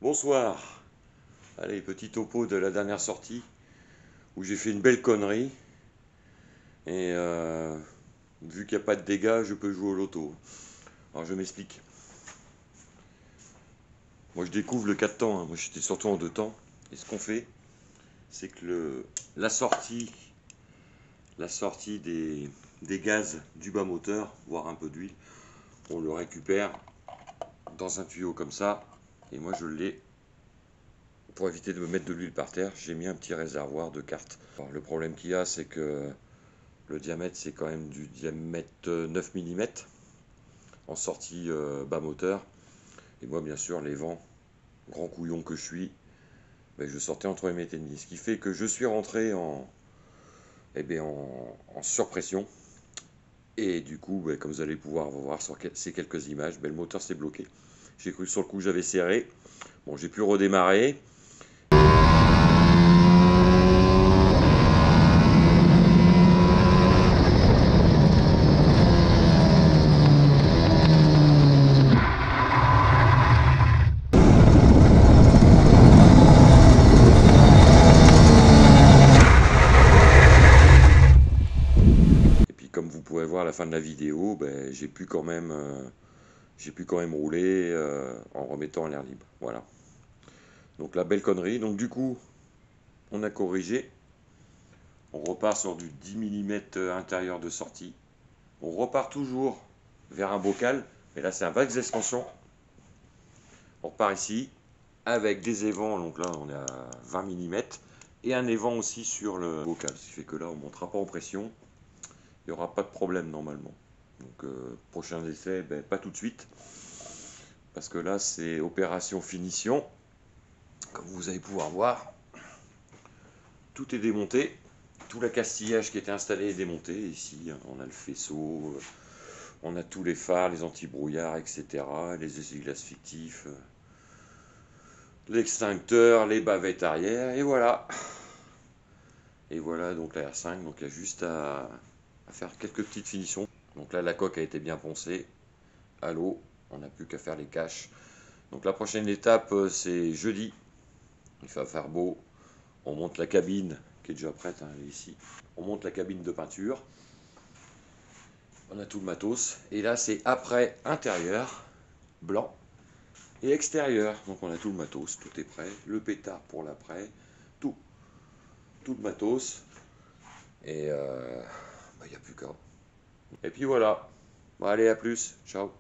Bonsoir. Allez, petit topo de la dernière sortie où j'ai fait une belle connerie. Et vu qu'il n'y a pas de dégâts, je peux jouer au loto. Alors je m'explique. Moi je découvre le 4 temps, hein. Moi j'étais surtout en 2 temps. Et ce qu'on fait, c'est que la sortie des gaz du bas moteur, voire un peu d'huile, on le récupère dans un tuyau comme ça. Et moi je l'ai. Pour éviter de me mettre de l'huile par terre, j'ai mis un petit réservoir de cartes. Alors, le problème qu'il y a, c'est que le diamètre, c'est quand même du diamètre 9 mm en sortie bas moteur. Et moi, bien sûr, les vents, grand couillon que je suis, ben, je sortais entre mes tennis. Ce qui fait que je suis rentré en surpression. Et du coup, ben, comme vous allez pouvoir voir sur ces quelques images, ben, le moteur s'est bloqué. J'ai cru que sur le coup, j'avais serré. Bon, j'ai pu redémarrer. Comme vous pouvez voir à la fin de la vidéo, ben, j'ai pu quand même rouler en remettant l'air libre. Voilà. Donc la belle connerie. Donc du coup, on a corrigé. On repart sur du 10 mm intérieur de sortie. On repart toujours vers un bocal. Mais là, c'est un vax d'expansion. On repart ici avec des évents. Donc là, on est à 20 mm. Et un évent aussi sur le bocal. Ce qui fait que là, on ne montera pas en pression. Il n'y aura pas de problème normalement. Donc prochain essai, ben, pas tout de suite. Parce que là, c'est opération finition. Comme vous allez pouvoir voir, tout est démonté. Tout l'accastillage qui était installé est démonté. Ici, on a le faisceau, on a tous les phares, les anti-brouillards, etc. Les essuie-glaces fictifs, l'extincteur, les bavettes arrière. Et voilà. Et voilà donc la R5. Donc il y a juste à faire quelques petites finitions. Donc là, la coque a été bien poncée à l'eau. On n'a plus qu'à faire les caches. Donc la prochaine étape, c'est jeudi. Il va faire beau. On monte la cabine qui est déjà prête, hein, elle est ici. On monte la cabine de peinture. On a tout le matos. Et là, c'est après intérieur, blanc, et extérieur. Donc on a tout le matos, tout est prêt. Le pétard pour l'après, tout. Tout le matos. Et il n'y a plus qu'à. Et puis voilà. Bon, allez, à plus. Ciao.